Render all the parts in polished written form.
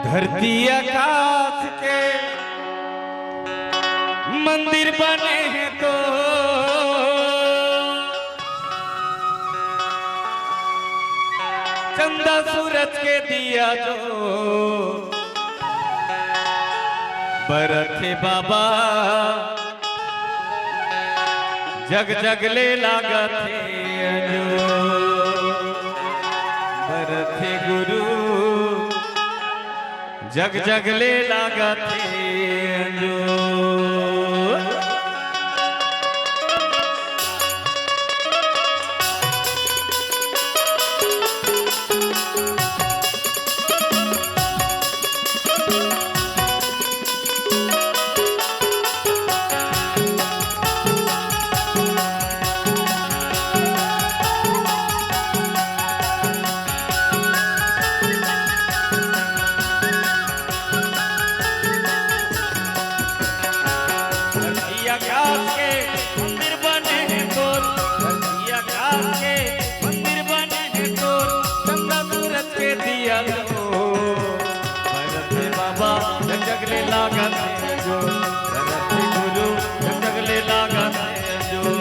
धरती आकाश के मंदिर बने हैं तो चंदा सूरज के दिया जो बरथे बाबा जग जग ले लागत जो बरथे गुरु जग जग ले लागत जो जगले लागत जो धरती गुरु जगले लागत जो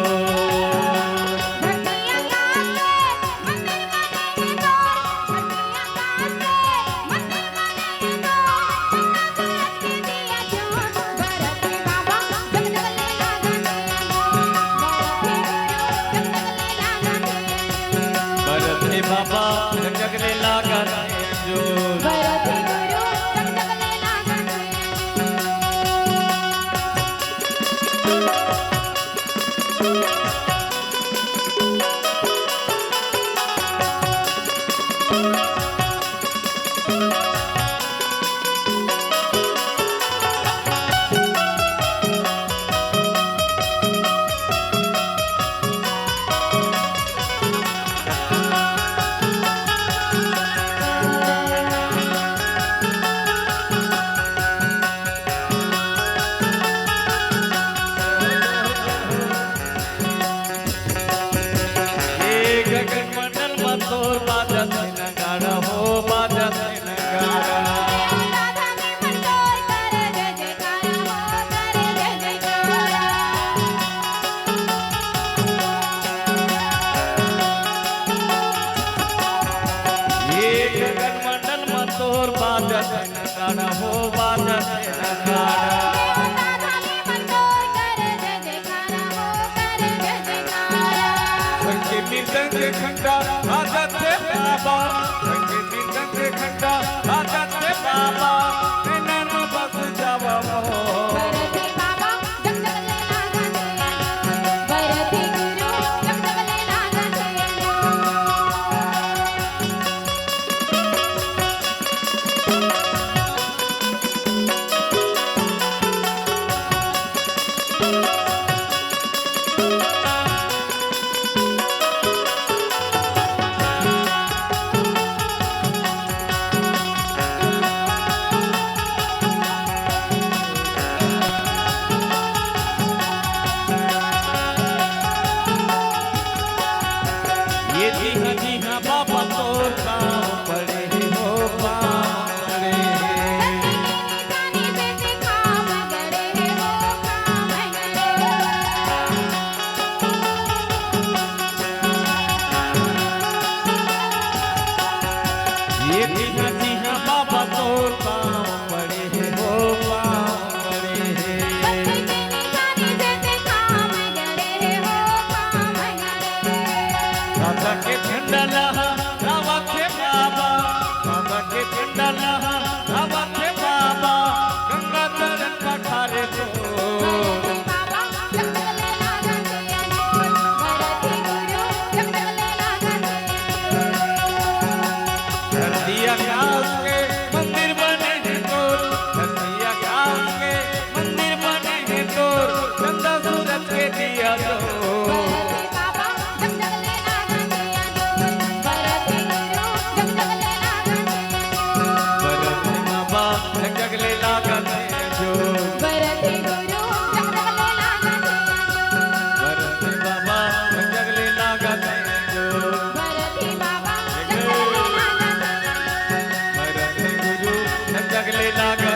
बरथे बाबा जगले लागत जो हो बाजत मृदंग खंडा बाजत बाबा मृदंग खंडा बाजत बाबा नैनन बस जावा बाबा तोर काम पड़े हो पारे ये जी हाँ बाबा तोर काम पड़े हो पारे राधा के झंडा लहा रावा के बाबा राधा के झंडा लहा रावा के बाबा गंगा चरण पठारे तो धरती आकाश के मंदिर बने हैं तो लागा